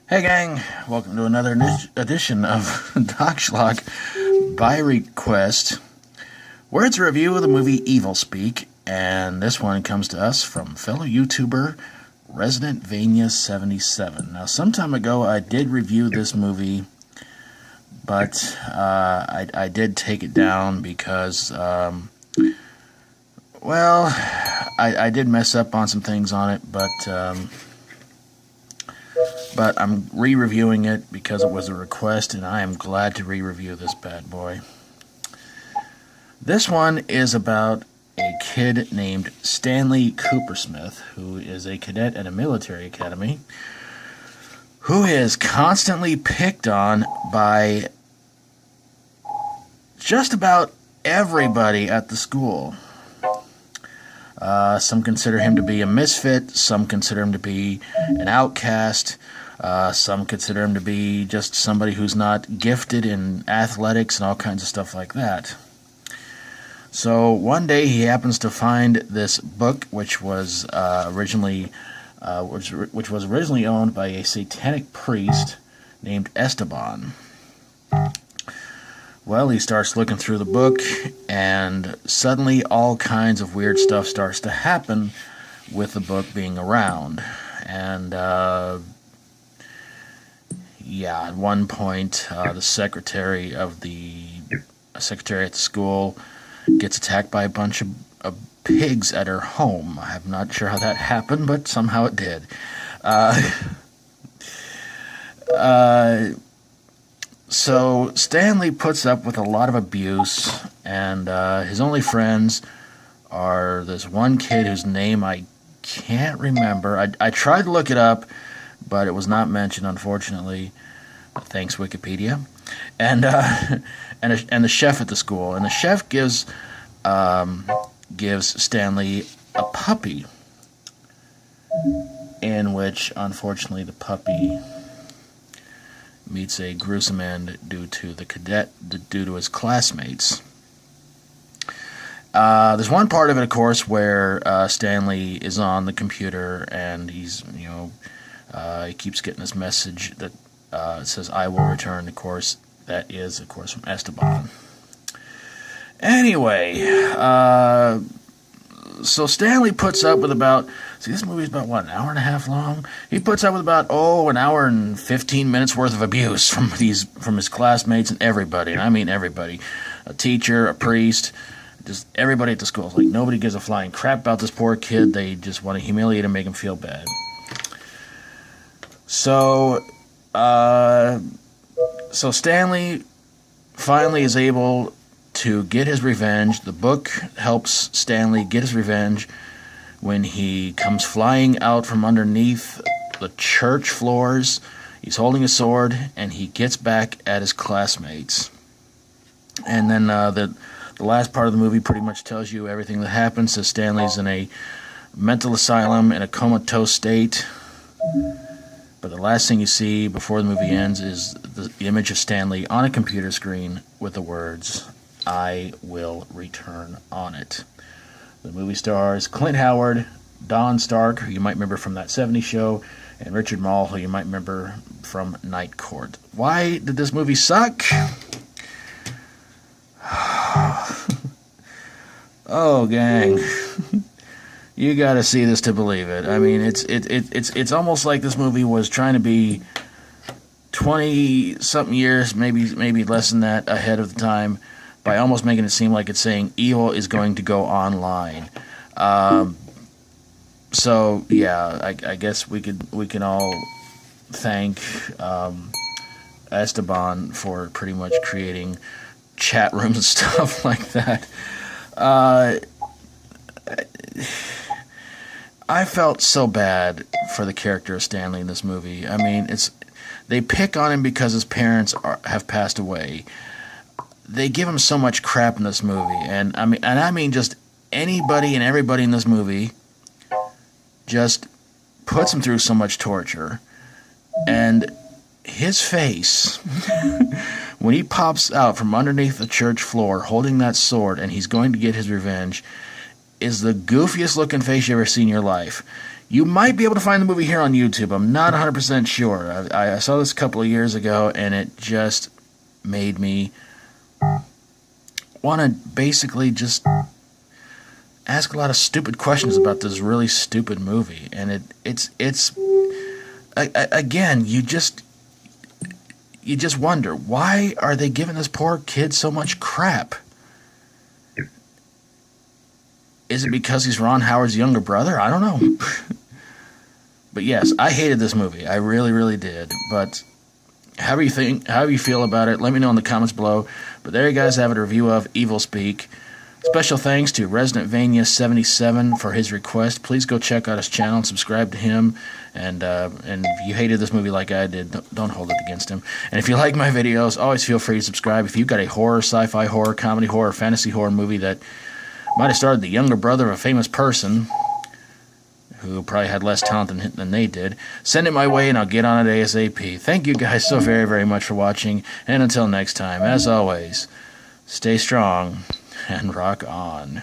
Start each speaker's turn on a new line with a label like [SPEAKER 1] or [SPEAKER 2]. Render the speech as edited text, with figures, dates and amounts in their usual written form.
[SPEAKER 1] Hey gang, welcome to another edition of Doc Schlock by request, where it's a review of the movie Evilspeak, and this one comes to us from fellow YouTuber Resident Vania77. Now, some time ago I did review this movie, but I did take it down because, I did mess up on some things on it, but I'm re-reviewing it because it was a request, and I am glad to re-review this bad boy. This one is about a kid named Stanley Coopersmith, who is a cadet at a military academy, who is constantly picked on by just about everybody at the school. Some consider him to be a misfit, some consider him to be an outcast, some consider him to be just somebody who's not gifted in athletics and all kinds of stuff like that. So one day he happens to find this book, which was originally owned by a satanic priest named Esteban. Well, he starts looking through the book, and suddenly all kinds of weird stuff starts to happen with the book being around. And at one point, the secretary at the school gets attacked by a bunch of pigs at her home. I'm not sure how that happened, but somehow it did. So Stanley puts up with a lot of abuse, and his only friends are this one kid whose name I can't remember. I tried to look it up, but it was not mentioned, unfortunately. Thanks, Wikipedia. And the chef at the school, and the chef gives Stanley a puppy, in which, unfortunately, the puppy meets a gruesome end due to his classmates. There's one part of it, of course, where Stanley is on the computer and he's, he keeps getting this message that says, "I will return." Of course, that is, of course, from Esteban. Anyway, so Stanley puts up with this movie's about, an hour and a half long? He puts up with about, an hour and 15 minutes worth of abuse from his classmates and everybody, and I mean everybody. A teacher, a priest, just everybody at the school. It's like nobody gives a flying crap about this poor kid. They just want to humiliate him, make him feel bad. So Stanley finally is able to get his revenge. The book helps Stanley get his revenge when he comes flying out from underneath the church floors. He's holding a sword, and he gets back at his classmates. And then the last part of the movie pretty much tells you everything that happens. So Stanley's in a mental asylum in a comatose state. But the last thing you see before the movie ends is the image of Stanley on a computer screen with the words, "I will return" on it. The movie stars Clint Howard, Don Stark, who you might remember from That 70s Show, and Richard Mall, who you might remember from Night Court. Why did this movie suck? Oh, gang. You gotta see this to believe it. I mean, it's almost like this movie was trying to be 20-something years, maybe less than that, ahead of the time, by almost making it seem like it's saying evil is going to go online. I guess we can all thank Esteban for pretty much creating chat rooms and stuff like that. I felt so bad for the character of Stanley in this movie. I mean, they pick on him because his parents have passed away. They give him so much crap in this movie, and I mean just anybody and everybody in this movie just puts him through so much torture. And his face, when he pops out from underneath the church floor holding that sword and he's going to get his revenge, is the goofiest looking face you ever seen in your life. You might be able to find the movie here on YouTube. I'm not 100% sure. I saw this a couple of years ago, and it just made me want to basically just ask a lot of stupid questions about this really stupid movie. And it's again, you just wonder, why are they giving this poor kid so much crap? Is it because he's Ron Howard's younger brother? I don't know. But yes, I hated this movie. I really, really did. But however you feel about it, let me know in the comments below. But there you guys have it, a review of Evilspeak. Special thanks to Resident Vania77 for his request. Please go check out his channel and subscribe to him. And if you hated this movie like I did, don't hold it against him. And if you like my videos, always feel free to subscribe. If you've got a horror, sci-fi horror, comedy horror, fantasy horror movie that might have starred the younger brother of a famous person who probably had less talent than they did, send it my way and I'll get on it ASAP. Thank you guys so very, very much for watching. And until next time, as always, stay strong and rock on.